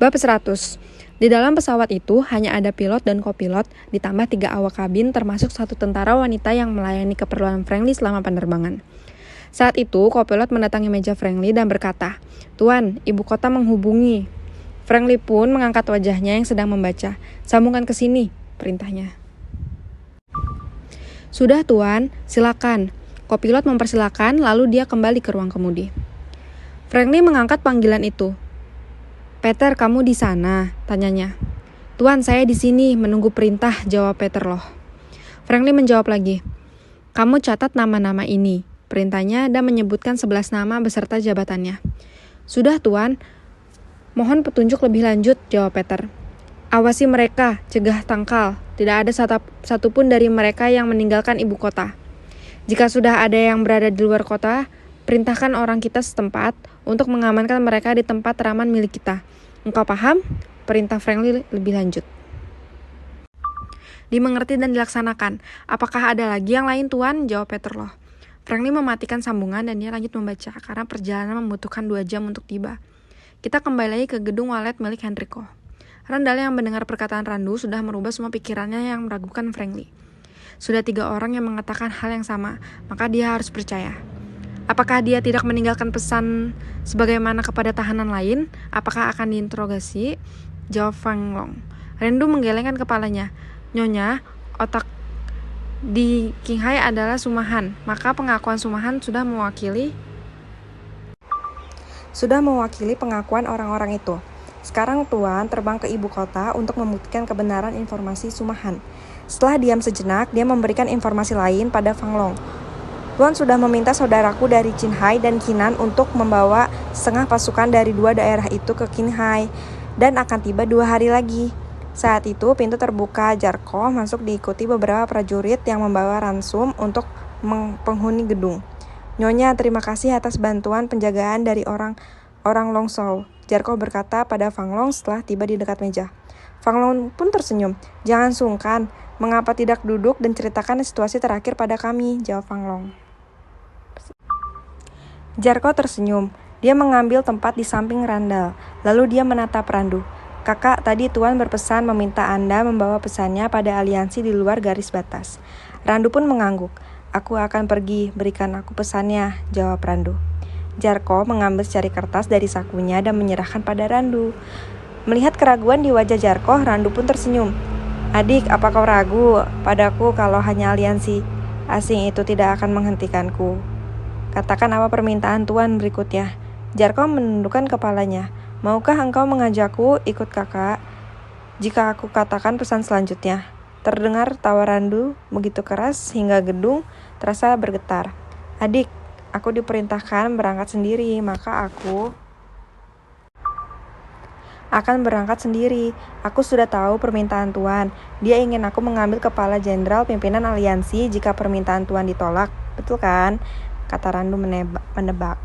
Bab 100. Di dalam pesawat itu hanya ada pilot dan kopilot, ditambah 3 awak kabin termasuk 1 tentara wanita yang melayani keperluan Franklin selama penerbangan. Saat itu, kopilot mendatangi meja Franklin dan berkata, "Tuan, ibu kota menghubungi." Franklin pun mengangkat wajahnya yang sedang membaca. "Sambungkan ke sini," perintahnya. "Sudah, Tuan, silakan." Kopilot mempersilakan, lalu dia kembali ke ruang kemudi. Franklin mengangkat panggilan itu. "Peter, kamu di sana?" tanyanya. "Tuan, saya di sini menunggu perintah," jawab Peter loh. Franklin menjawab lagi. "Kamu catat nama-nama ini," perintahnya, dan menyebutkan 11 nama beserta jabatannya. "Sudah, Tuan. Mohon petunjuk lebih lanjut," jawab Peter. "Awasi mereka, cegah tangkal. Tidak ada satupun dari mereka yang meninggalkan ibu kota. Jika sudah ada yang berada di luar kota, perintahkan orang kita setempat untuk mengamankan mereka di tempat teraman milik kita. Engkau paham?" Perintah Franklin lebih lanjut. "Dimengerti dan dilaksanakan. Apakah ada lagi yang lain, Tuan?" jawab Peter loh. Franklin mematikan sambungan dan dia lanjut membaca karena perjalanan membutuhkan 2 jam untuk tiba. Kita kembali lagi ke gedung walet milik Henrico. Randall yang mendengar perkataan Randu sudah merubah semua pikirannya yang meragukan Franklin. Sudah 3 orang yang mengatakan hal yang sama, maka dia harus percaya. Apakah dia tidak meninggalkan pesan sebagaimana kepada tahanan lain? Apakah akan diinterogasi? Jawab Fang Long. Randu menggelengkan kepalanya. "Nyonya, otak di Qinghai adalah Sumahan, maka pengakuan Sumahan sudah mewakili pengakuan orang-orang itu. Sekarang Tuan terbang ke ibu kota untuk membuktikan kebenaran informasi Sumahan." Setelah diam sejenak, dia memberikan informasi lain pada Fang Long. "Tuan sudah meminta saudaraku dari Qinghai dan Qinan untuk membawa setengah pasukan dari 2 daerah itu ke Qinghai dan akan tiba 2 hari lagi." Saat itu pintu terbuka, Jarkov masuk diikuti beberapa prajurit yang membawa ransum untuk penghuni gedung. "Nyonya, terima kasih atas bantuan penjagaan dari orang Longsau," Jarkov berkata pada Fang Long setelah tiba di dekat meja. Fang Long pun tersenyum. "Jangan sungkan, mengapa tidak duduk dan ceritakan situasi terakhir pada kami," jawab Fang Long. Jarkov tersenyum. Dia mengambil tempat di samping Randall, lalu dia menatap Randu. "Kakak, tadi Tuan berpesan meminta Anda membawa pesannya pada aliansi di luar garis batas." Randu pun mengangguk. "Aku akan pergi, berikan aku pesannya," jawab Randu. Jarkov mengambil secari kertas dari sakunya dan menyerahkan pada Randu. Melihat keraguan di wajah Jarkov, Randu pun tersenyum. "Adik, apa kau ragu padaku kalau hanya aliansi asing itu tidak akan menghentikanku? Katakan apa permintaan Tuan berikutnya." Jarkov menundukkan kepalanya. "Maukah engkau mengajakku ikut kakak jika aku katakan pesan selanjutnya?" Terdengar tawa Randu begitu keras hingga gedung terasa bergetar. "Adik, aku diperintahkan berangkat sendiri, maka aku akan berangkat sendiri. Aku sudah tahu permintaan Tuan. Dia ingin aku mengambil kepala jenderal pimpinan aliansi jika permintaan Tuan ditolak. Betul kan?" kata Randu menebak.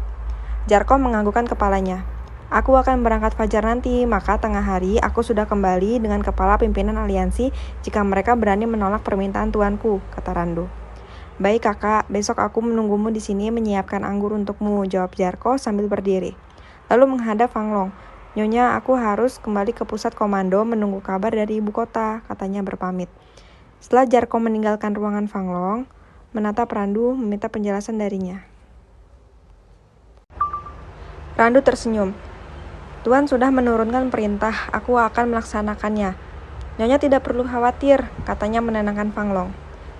Jarkov menganggukkan kepalanya. "Aku akan berangkat fajar nanti, maka tengah hari aku sudah kembali dengan kepala pimpinan aliansi jika mereka berani menolak permintaan tuanku," kata Randu. "Baik kakak, besok aku menunggumu di sini menyiapkan anggur untukmu," jawab Jarkov sambil berdiri. Lalu menghadap Fang Long. "Nyonya, aku harus kembali ke pusat komando menunggu kabar dari ibu kota," katanya berpamit. Setelah Jarkov meninggalkan ruangan, Fang Long menatap Randu meminta penjelasan darinya. Randu tersenyum. "Tuan sudah menurunkan perintah, aku akan melaksanakannya." "Nyonya tidak perlu khawatir," katanya menenangkan Fang Long.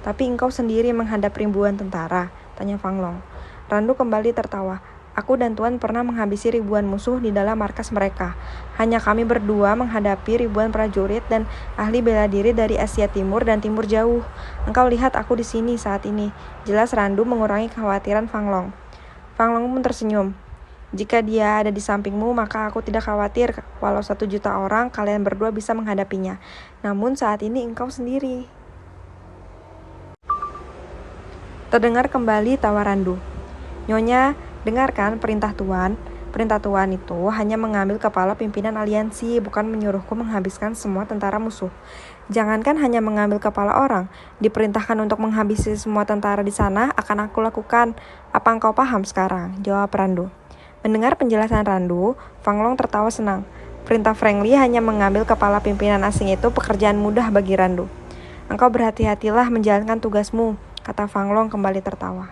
"Tapi engkau sendiri menghadap ribuan tentara?" tanya Fang Long. Randu kembali tertawa. "Aku dan Tuan pernah menghabisi ribuan musuh di dalam markas mereka. Hanya kami berdua menghadapi ribuan prajurit dan ahli bela diri dari Asia Timur dan Timur Jauh. Engkau lihat aku di sini saat ini." Jelas Randu mengurangi kekhawatiran Fang Long. Fang Long pun tersenyum. "Jika dia ada di sampingmu, maka aku tidak khawatir. Walau 1 juta orang, kalian berdua bisa menghadapinya. Namun saat ini engkau sendiri." Terdengar kembali tawa Randu. "Nyonya, dengarkan perintah Tuan. Perintah Tuan itu hanya mengambil kepala pimpinan aliansi, bukan menyuruhku menghabiskan semua tentara musuh. Jangankan hanya mengambil kepala orang, diperintahkan untuk menghabisi semua tentara di sana akan aku lakukan. Apa engkau paham sekarang?" jawab Randu. Mendengar penjelasan Randu, Fang Long tertawa senang. Perintah Frankly hanya mengambil kepala pimpinan asing itu pekerjaan mudah bagi Randu. Engkau berhati-hatilah menjalankan tugasmu, kata Fang Long kembali tertawa.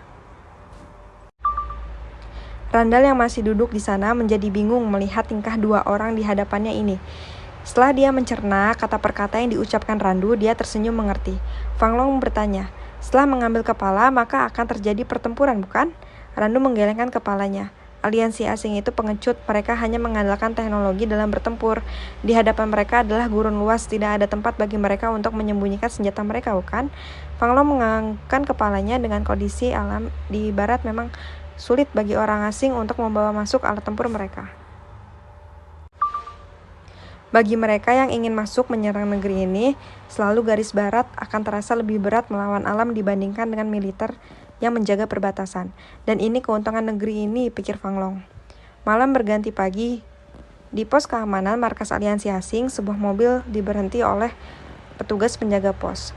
Randall yang masih duduk di sana menjadi bingung melihat tingkah dua orang di hadapannya ini. Setelah dia mencerna kata per kata yang diucapkan Randu, dia tersenyum mengerti. Fang Long bertanya, setelah mengambil kepala maka akan terjadi pertempuran, bukan? Randu menggelengkan kepalanya. Aliansi asing itu pengecut, mereka hanya mengandalkan teknologi dalam bertempur. Di hadapan mereka adalah gurun luas, tidak ada tempat bagi mereka untuk menyembunyikan senjata mereka, bukan? Fang Long menganggukkan kepalanya dengan kondisi alam di barat memang sulit bagi orang asing untuk membawa masuk alat tempur mereka. Bagi mereka yang ingin masuk menyerang negeri ini, selalu garis barat akan terasa lebih berat melawan alam dibandingkan dengan militer yang menjaga perbatasan. Dan ini keuntungan negeri ini, pikir Fang Long. Malam berganti pagi, di pos keamanan markas aliansi asing, sebuah mobil diberhenti oleh petugas penjaga pos.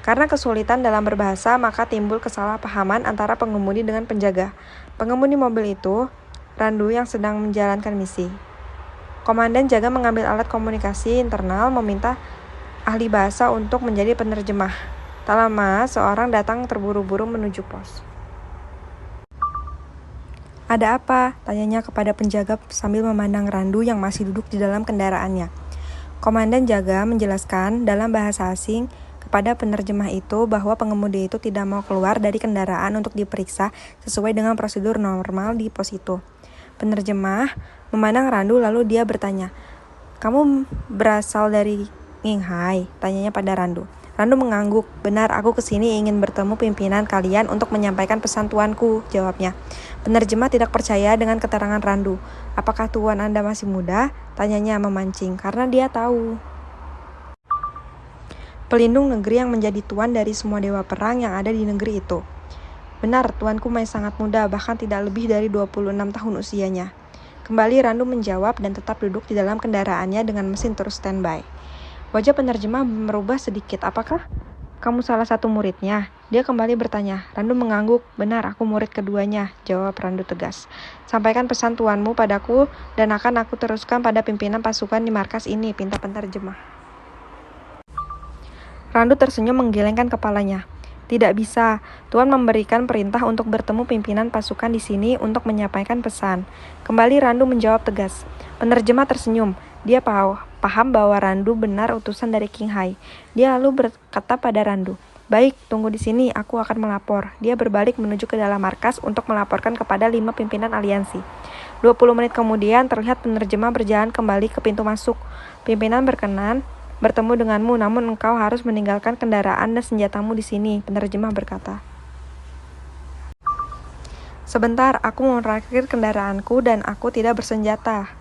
Karena kesulitan dalam berbahasa, maka timbul kesalahpahaman antara pengemudi dengan penjaga. Pengemudi mobil itu, Randu yang sedang menjalankan misi. Komandan jaga mengambil alat komunikasi internal meminta ahli bahasa untuk menjadi penerjemah. Tak lama, seorang datang terburu-buru menuju pos. Ada apa? Tanyanya kepada penjaga sambil memandang Randu yang masih duduk di dalam kendaraannya. Komandan jaga menjelaskan dalam bahasa asing kepada penerjemah itu bahwa pengemudi itu tidak mau keluar dari kendaraan untuk diperiksa sesuai dengan prosedur normal di pos itu. Penerjemah memandang Randu lalu dia bertanya, "Kamu berasal dari Qinghai?" tanyanya pada Randu. Randu mengangguk, "Benar, aku kesini ingin bertemu pimpinan kalian untuk menyampaikan pesan tuanku," jawabnya. Penerjemah tidak percaya dengan keterangan Randu. "Apakah tuan Anda masih muda?" tanyanya memancing, karena dia tahu pelindung negeri yang menjadi tuan dari semua dewa perang yang ada di negeri itu. "Benar, tuanku masih sangat muda, bahkan tidak lebih dari 26 tahun usianya." Kembali Randu menjawab dan tetap duduk di dalam kendaraannya dengan mesin terus standby. Wajah penerjemah merubah sedikit. "Apakah kamu salah satu muridnya?" Dia kembali bertanya. Randu mengangguk. "Benar, aku murid keduanya," jawab Randu tegas. "Sampaikan pesan tuanmu padaku dan akan aku teruskan pada pimpinan pasukan di markas ini," pinta penerjemah. Randu tersenyum menggelengkan kepalanya. "Tidak bisa. Tuan memberikan perintah untuk bertemu pimpinan pasukan di sini untuk menyampaikan pesan." Kembali Randu menjawab tegas. Penerjemah tersenyum. Dia paham bahwa Randu benar utusan dari Qinghai. Dia lalu berkata pada Randu, "Baik, tunggu di sini, aku akan melapor." Dia berbalik menuju ke dalam markas untuk melaporkan kepada 5 pimpinan aliansi. 20 menit kemudian terlihat penerjemah berjalan kembali ke pintu masuk. "Pimpinan berkenan bertemu denganmu, namun engkau harus meninggalkan kendaraan dan senjatamu di sini," penerjemah berkata. "Sebentar, aku mau merakit kendaraanku dan aku tidak bersenjata,"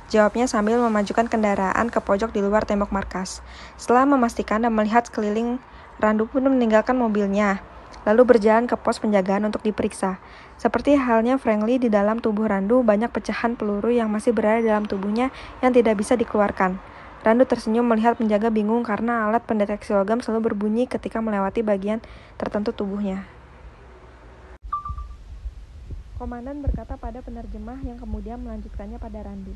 jawabnya sambil memajukan kendaraan ke pojok di luar tembok markas. Setelah memastikan dan melihat sekeliling, Randu pun meninggalkan mobilnya, lalu berjalan ke pos penjagaan untuk diperiksa. Seperti halnya Frankly, di dalam tubuh Randu banyak pecahan peluru yang masih berada dalam tubuhnya yang tidak bisa dikeluarkan. Randu tersenyum melihat penjaga bingung karena alat pendeteksi logam selalu berbunyi ketika melewati bagian tertentu tubuhnya. Komandan berkata pada penerjemah yang kemudian melanjutkannya pada Randu.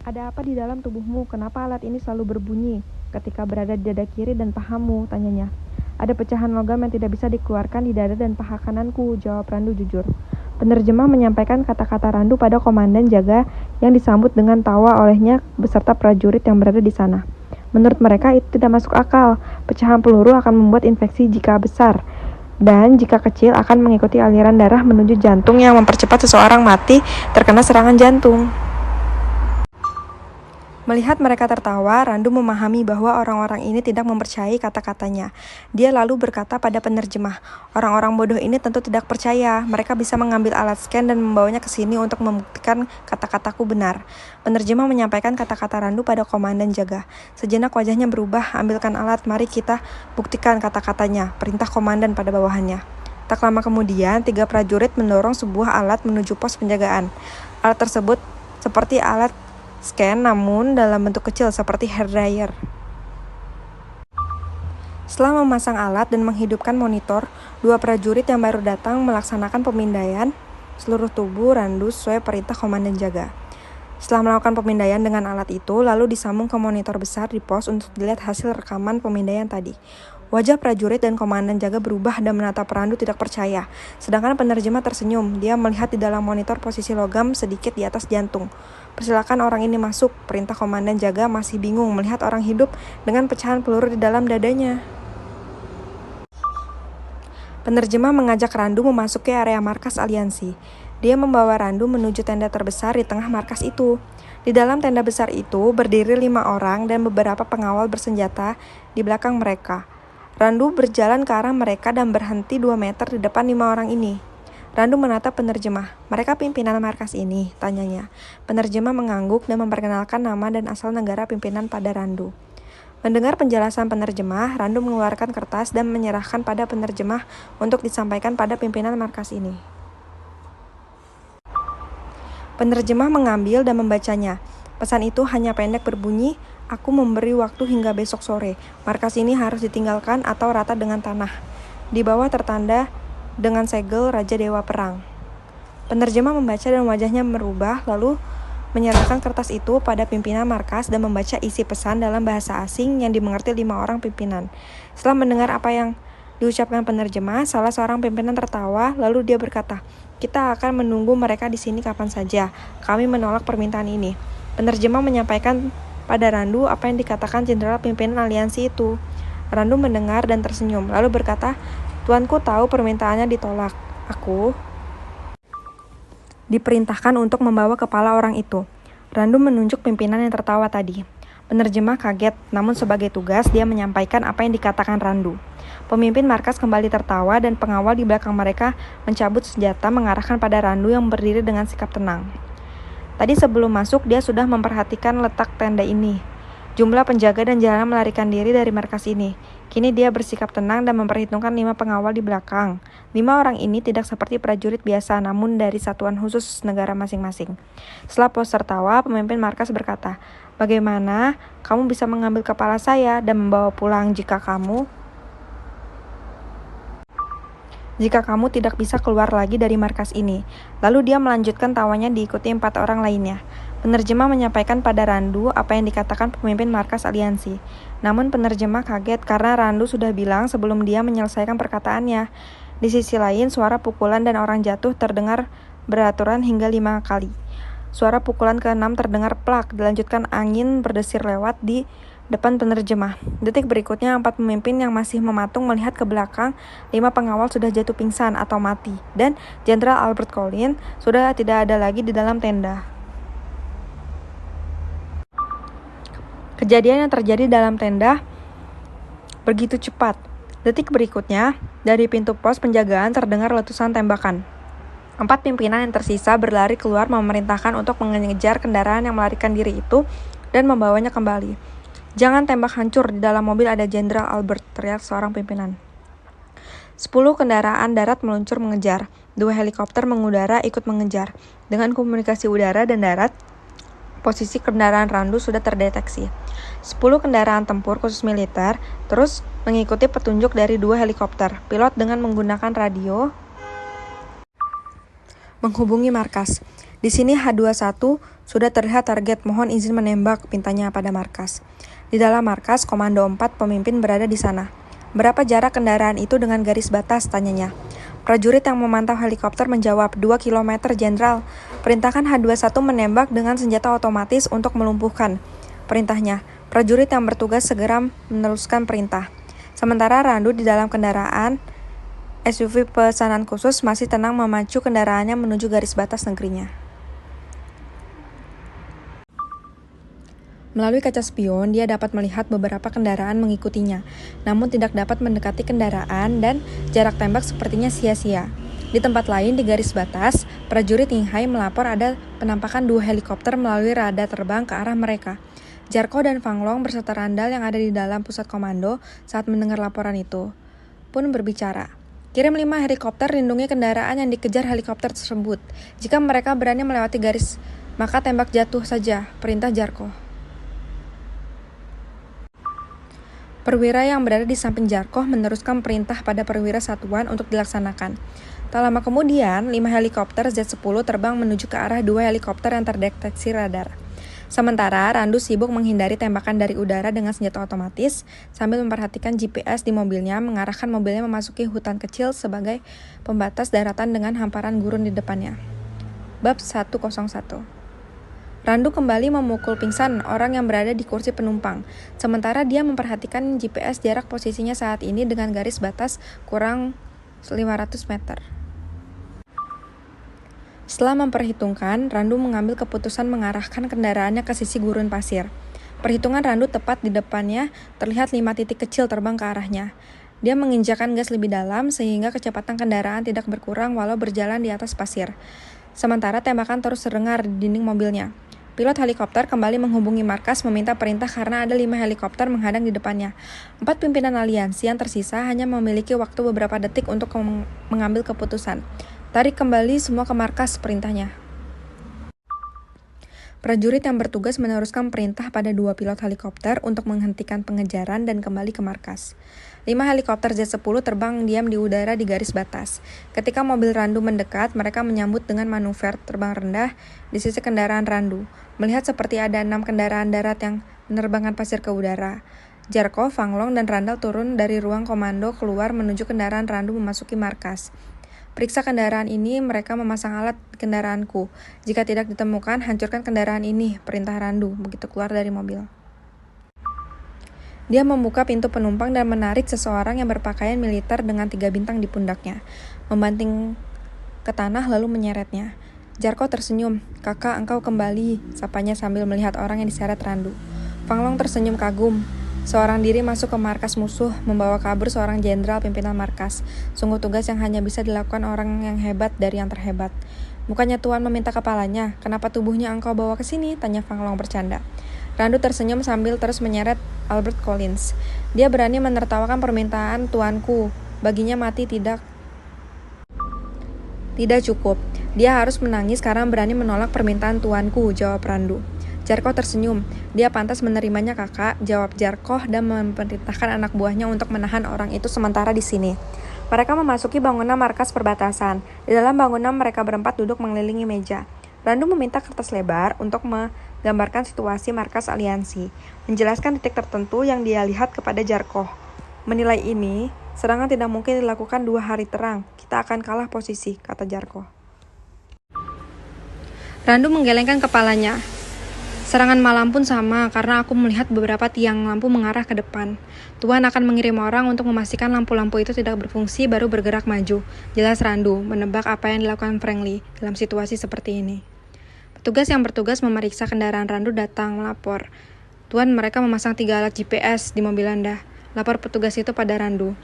"Ada apa di dalam tubuhmu? Kenapa alat ini selalu berbunyi ketika berada di dada kiri dan pahamu?" tanyanya. "Ada pecahan logam yang tidak bisa dikeluarkan di dada dan paha kananku," jawab Randu jujur. Penerjemah menyampaikan kata-kata Randu pada komandan jaga yang disambut dengan tawa olehnya beserta prajurit yang berada di sana. Menurut mereka itu tidak masuk akal. Pecahan peluru akan membuat infeksi jika besar, dan jika kecil akan mengikuti aliran darah menuju jantung yang mempercepat seseorang mati terkena serangan jantung. Melihat mereka tertawa, Randu memahami bahwa orang-orang ini tidak mempercayai kata-katanya. Dia lalu berkata pada penerjemah, "Orang-orang bodoh ini tentu tidak percaya. Mereka bisa mengambil alat scan dan membawanya ke sini untuk membuktikan kata-kataku benar." Penerjemah menyampaikan kata-kata Randu pada komandan jaga. Sejenak wajahnya berubah. "Ambilkan alat, mari kita buktikan kata-katanya," perintah komandan pada bawahannya. Tak lama kemudian, 3 prajurit mendorong sebuah alat menuju pos penjagaan. Alat tersebut seperti alat scan namun dalam bentuk kecil seperti hairdryer. Setelah memasang alat dan menghidupkan monitor, 2 prajurit yang baru datang melaksanakan pemindaian seluruh tubuh Randu sesuai perintah komandan jaga. Setelah melakukan pemindaian dengan alat itu, lalu disambung ke monitor besar di pos untuk dilihat hasil rekaman pemindaian tadi. Wajah prajurit dan komandan jaga berubah dan menatap Randu tidak percaya. Sedangkan penerjemah tersenyum. Dia melihat di dalam monitor posisi logam sedikit di atas jantung. "Persilakan orang ini masuk," perintah komandan jaga masih bingung melihat orang hidup dengan pecahan peluru di dalam dadanya. Penerjemah mengajak Randu memasuki area markas aliansi. Dia membawa Randu menuju tenda terbesar di tengah markas itu. Di dalam tenda besar itu berdiri 5 orang dan beberapa pengawal bersenjata di belakang mereka. Randu berjalan ke arah mereka dan berhenti 2 meter di depan 5 orang ini. Randu menatap penerjemah. "Mereka pimpinan markas ini?" tanyanya. Penerjemah mengangguk dan memperkenalkan nama dan asal negara pimpinan pada Randu. Mendengar penjelasan penerjemah, Randu mengeluarkan kertas dan menyerahkan pada penerjemah untuk disampaikan pada pimpinan markas ini. Penerjemah mengambil dan membacanya. Pesan itu hanya pendek berbunyi, "Aku memberi waktu hingga besok sore. Markas ini harus ditinggalkan atau rata dengan tanah." Di bawah tertanda dengan segel Raja Dewa Perang. Penerjemah membaca dan wajahnya berubah, lalu menyerahkan kertas itu pada pimpinan markas dan membaca isi pesan dalam bahasa asing yang dimengerti 5 orang pimpinan. Setelah mendengar apa yang diucapkan penerjemah, salah seorang pimpinan tertawa, lalu dia berkata, "Kita akan menunggu mereka di sini kapan saja. Kami menolak permintaan ini." Penerjemah menyampaikan pada Randu apa yang dikatakan jenderal pimpinan aliansi itu. Randu mendengar dan tersenyum, lalu berkata, "Tuanku tahu permintaannya ditolak. Aku diperintahkan untuk membawa kepala orang itu." Randu menunjuk pimpinan yang tertawa tadi. Penerjemah kaget, namun sebagai tugas dia menyampaikan apa yang dikatakan Randu. Pemimpin markas kembali tertawa dan pengawal di belakang mereka mencabut senjata mengarahkan pada Randu yang berdiri dengan sikap tenang. Tadi sebelum masuk dia sudah memperhatikan letak tenda ini. Jumlah penjaga dan jalan melarikan diri dari markas ini. Kini dia bersikap tenang dan memperhitungkan 5 pengawal di belakang. 5 orang ini tidak seperti prajurit biasa, namun dari satuan khusus negara masing-masing. Setelah pos tertawa, pemimpin markas berkata, "Bagaimana kamu bisa mengambil kepala saya dan membawa pulang jika kamu tidak bisa keluar lagi dari markas ini?" Lalu dia melanjutkan tawanya diikuti 4 orang lainnya. Penerjemah menyampaikan pada Randu apa yang dikatakan pemimpin markas aliansi. Namun penerjemah kaget karena Randu sudah bilang sebelum dia menyelesaikan perkataannya. Di sisi lain, suara pukulan dan orang jatuh terdengar beraturan hingga 5 kali. Suara pukulan ke-6 terdengar plak, dilanjutkan angin berdesir lewat di depan penerjemah. Detik berikutnya, 4 pemimpin yang masih mematung melihat ke belakang. 5 pengawal sudah jatuh pingsan atau mati, dan Jenderal Albert Collin sudah tidak ada lagi di dalam tenda. Kejadian yang terjadi dalam tenda begitu cepat. Detik berikutnya, dari pintu pos penjagaan terdengar letusan tembakan. 4 pimpinan yang tersisa berlari keluar memerintahkan untuk mengejar kendaraan yang melarikan diri itu dan membawanya kembali. "Jangan tembak hancur, di dalam mobil ada Jenderal Albert," teriak seorang pimpinan. 10 kendaraan darat meluncur mengejar. 2 helikopter mengudara ikut mengejar. Dengan komunikasi udara dan darat, posisi kendaraan Randu sudah terdeteksi. 10 kendaraan tempur khusus militer terus mengikuti petunjuk dari 2 helikopter. Pilot dengan menggunakan radio menghubungi markas. "Di sini H-21, sudah terlihat target, mohon izin menembak," pintanya pada markas. Di dalam markas, Komando 4 pemimpin berada di sana. "Berapa jarak kendaraan itu dengan garis batas?" tanyanya. Prajurit yang memantau helikopter menjawab, 2 kilometer, Jenderal. "Perintahkan H-21 menembak dengan senjata otomatis untuk melumpuhkan," perintahnya. Prajurit yang bertugas segera meneruskan perintah. Sementara Randu di dalam kendaraan SUV pesanan khusus masih tenang memacu kendaraannya menuju garis batas negerinya. Melalui kaca spion, dia dapat melihat beberapa kendaraan mengikutinya, namun tidak dapat mendekati kendaraan dan jarak tembak sepertinya sia-sia. Di tempat lain di garis batas, prajurit Yinghai melapor ada penampakan 2 helikopter melalui radar terbang ke arah mereka. Jarko dan Fang Long beserta Randall yang ada di dalam pusat komando saat mendengar laporan itu pun berbicara. "Kirim 5 helikopter lindungi kendaraan yang dikejar helikopter tersebut. Jika mereka berani melewati garis, maka tembak jatuh saja," perintah Jarko. Perwira yang berada di samping Jarko meneruskan perintah pada perwira satuan untuk dilaksanakan. Tak lama kemudian, 5 helikopter Z-10 terbang menuju ke arah 2 helikopter yang terdeteksi radar. Sementara Randu sibuk menghindari tembakan dari udara dengan senjata otomatis sambil memperhatikan GPS di mobilnya, mengarahkan mobilnya memasuki hutan kecil sebagai pembatas daratan dengan hamparan gurun di depannya. Bab 101. Randu kembali memukul pingsan orang yang berada di kursi penumpang, sementara dia memperhatikan GPS jarak posisinya saat ini dengan garis batas kurang 500 meter. Setelah memperhitungkan, Randu mengambil keputusan mengarahkan kendaraannya ke sisi gurun pasir. Perhitungan Randu tepat di depannya terlihat 5 titik kecil terbang ke arahnya. Dia menginjakkan gas lebih dalam sehingga kecepatan kendaraan tidak berkurang walau berjalan di atas pasir. Sementara tembakan terus terdengar di dinding mobilnya. Pilot helikopter kembali menghubungi markas meminta perintah karena ada 5 helikopter menghadang di depannya. 4 pimpinan aliansi yang tersisa hanya memiliki waktu beberapa detik untuk mengambil keputusan. Tarik kembali semua ke markas, perintahnya. Prajurit yang bertugas meneruskan perintah pada 2 pilot helikopter untuk menghentikan pengejaran dan kembali ke markas. 5 helikopter Z-10 terbang diam di udara di garis batas. Ketika mobil Randu mendekat, mereka menyambut dengan manuver terbang rendah di sisi kendaraan Randu. Melihat seperti ada 6 kendaraan darat yang menerbangkan pasir ke udara. Jarkov, Fanglong, dan Randall turun dari ruang komando keluar menuju kendaraan Randu memasuki markas. Periksa kendaraan ini, mereka memasang alat di kendaraanku. Jika tidak ditemukan, hancurkan kendaraan ini, perintah Randu begitu keluar dari mobil. Dia membuka pintu penumpang dan menarik seseorang yang berpakaian militer dengan 3 bintang di pundaknya, membanting ke tanah lalu menyeretnya. Jarko tersenyum. "Kakak, engkau kembali," sapanya sambil melihat orang yang diseret Randu. Fanglong tersenyum kagum. Seorang diri masuk ke markas musuh, membawa kabur seorang jenderal pimpinan markas. Sungguh tugas yang hanya bisa dilakukan orang yang hebat dari yang terhebat. "Bukannya Tuan meminta kepalanya, kenapa tubuhnya engkau bawa ke sini?" tanya Fanglong bercanda. Randu tersenyum sambil terus menyeret Albert Collins. Dia berani menertawakan permintaan tuanku. Baginya mati tidak cukup. Dia harus menangis karena berani menolak permintaan tuanku, jawab Randu. Jarko tersenyum. "Dia pantas menerimanya, kakak," jawab Jarko dan memerintahkan anak buahnya untuk menahan orang itu sementara di sini. Mereka memasuki bangunan markas perbatasan. Di dalam bangunan mereka berempat duduk mengelilingi meja. Randu meminta kertas lebar untuk menggambarkan situasi markas aliansi, menjelaskan titik tertentu yang dia lihat kepada Jarko. "Menilai ini, serangan tidak mungkin dilakukan 2 hari terang. Kita akan kalah posisi," kata Jarko. Randu menggelengkan kepalanya. "Serangan malam pun sama, karena aku melihat beberapa tiang lampu mengarah ke depan. Tuan akan mengirim orang untuk memastikan lampu-lampu itu tidak berfungsi baru bergerak maju," jelas Randu, menebak apa yang dilakukan Frankly dalam situasi seperti ini. Petugas yang bertugas memeriksa kendaraan Randu datang melapor. "Tuan, mereka memasang 3 alat GPS di mobil Anda," lapor petugas itu pada Randu.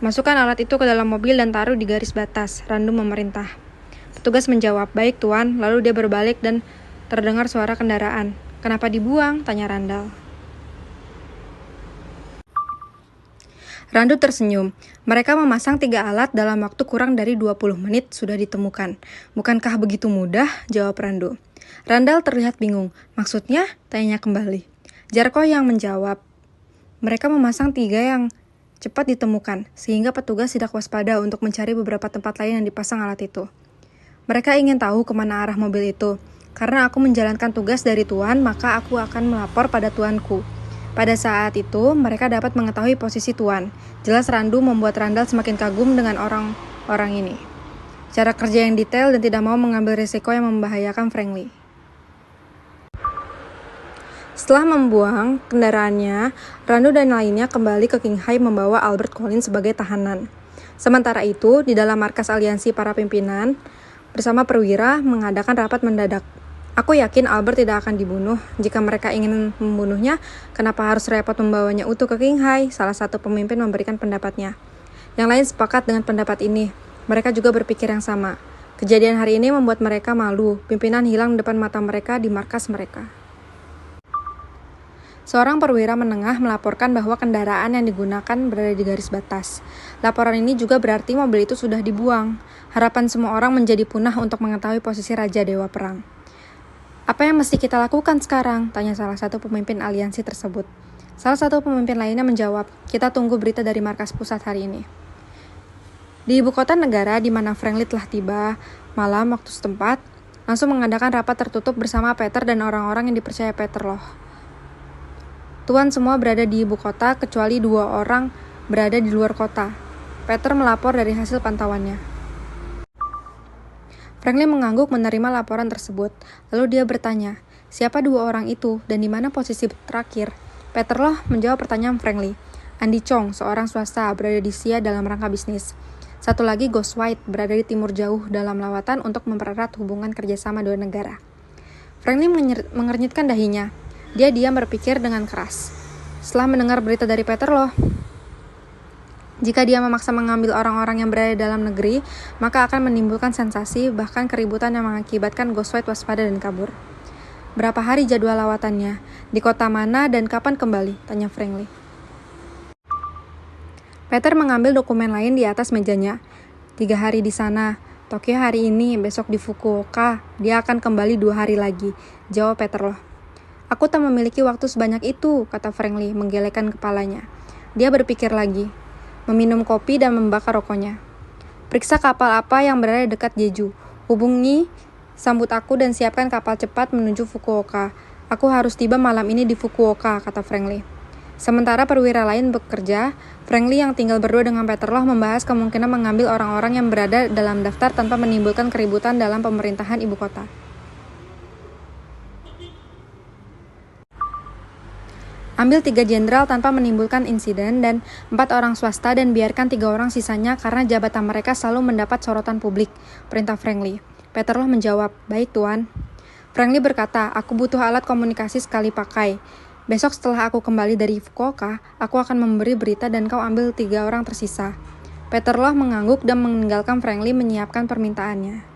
"Masukkan alat itu ke dalam mobil dan taruh di garis batas," Randu memerintah. Petugas menjawab, "Baik, Tuan," lalu dia berbalik dan terdengar suara kendaraan. "Kenapa dibuang?" tanya Randall. Randu tersenyum. "Mereka memasang 3 alat dalam waktu kurang dari 20 menit sudah ditemukan. Bukankah begitu mudah?" jawab Randu. Randall terlihat bingung. "Maksudnya?" tanya kembali. Jarko yang menjawab, "Mereka memasang 3 yang cepat ditemukan, sehingga petugas tidak waspada untuk mencari beberapa tempat lain yang dipasang alat itu. Mereka ingin tahu kemana arah mobil itu. Karena aku menjalankan tugas dari Tuan, maka aku akan melapor pada Tuanku. Pada saat itu, mereka dapat mengetahui posisi Tuan." Jelas Randu membuat Randall semakin kagum dengan orang-orang ini. Cara kerja yang detail dan tidak mau mengambil risiko yang membahayakan Frankly. Setelah membuang kendaraannya, Randu dan lainnya kembali ke Qinghai membawa Albert Collins sebagai tahanan. Sementara itu, di dalam markas aliansi para pimpinan, bersama perwira mengadakan rapat mendadak. "Aku yakin Albert tidak akan dibunuh. Jika mereka ingin membunuhnya, kenapa harus repot membawanya utuh ke Qinghai?" salah satu pemimpin memberikan pendapatnya. Yang lain sepakat dengan pendapat ini. Mereka juga berpikir yang sama. Kejadian hari ini membuat mereka malu. Pimpinan hilang di depan mata mereka di markas mereka. Seorang perwira menengah melaporkan bahwa kendaraan yang digunakan berada di garis batas. Laporan ini juga berarti mobil itu sudah dibuang. Harapan semua orang menjadi punah untuk mengetahui posisi Raja Dewa Perang. "Apa yang mesti kita lakukan sekarang?" tanya salah satu pemimpin aliansi tersebut. Salah satu pemimpin lainnya menjawab, "Kita tunggu berita dari markas pusat hari ini." Di ibu kota negara di mana Franklin telah tiba, malam waktu setempat, langsung mengadakan rapat tertutup bersama Peter dan orang-orang yang dipercaya Peter loh. Tuan semua berada di ibu kota kecuali 2 orang berada di luar kota. Peter melapor dari hasil pantauannya. Franklin mengangguk menerima laporan tersebut. Lalu dia bertanya, siapa 2 orang itu dan di mana posisi terakhir? Peter loh menjawab pertanyaan Franklin. Andy Chong, seorang swasta, berada di Sia dalam rangka bisnis. Satu lagi Ghost White, berada di timur jauh dalam lawatan untuk mempererat hubungan kerjasama 2 negara. Franklin mengernyitkan dahinya. Dia diam berpikir dengan keras. Setelah mendengar berita dari Peter loh, jika dia memaksa mengambil orang-orang yang berada dalam negeri, maka akan menimbulkan sensasi, bahkan keributan yang mengakibatkan Ghost White waspada dan kabur. Berapa hari jadwal lawatannya? Di kota mana dan kapan kembali? Tanya Franklin. Peter mengambil dokumen lain di atas mejanya. 3 hari di sana, Tokyo hari ini, besok di Fukuoka. Dia akan kembali 2 hari lagi, jawab Peter loh. Aku tak memiliki waktu sebanyak itu, kata Franklin menggelengkan kepalanya. Dia berpikir lagi, meminum kopi dan membakar rokoknya. Periksa kapal apa yang berada dekat Jeju. Hubungi, sambut aku dan siapkan kapal cepat menuju Fukuoka. Aku harus tiba malam ini di Fukuoka, kata Franklin. Sementara perwira lain bekerja, Franklin yang tinggal berdua dengan Peter loh membahas kemungkinan mengambil orang-orang yang berada dalam daftar tanpa menimbulkan keributan dalam pemerintahan ibu kota. Ambil 3 jenderal tanpa menimbulkan insiden dan 4 orang swasta dan biarkan 3 orang sisanya karena jabatan mereka selalu mendapat sorotan publik, perintah Franklin. Peter loh menjawab, baik tuan. Franklin berkata, aku butuh alat komunikasi sekali pakai. Besok setelah aku kembali dari Fukuoka, aku akan memberi berita dan kau ambil 3 orang tersisa. Peter loh mengangguk dan meninggalkan Franklin menyiapkan permintaannya.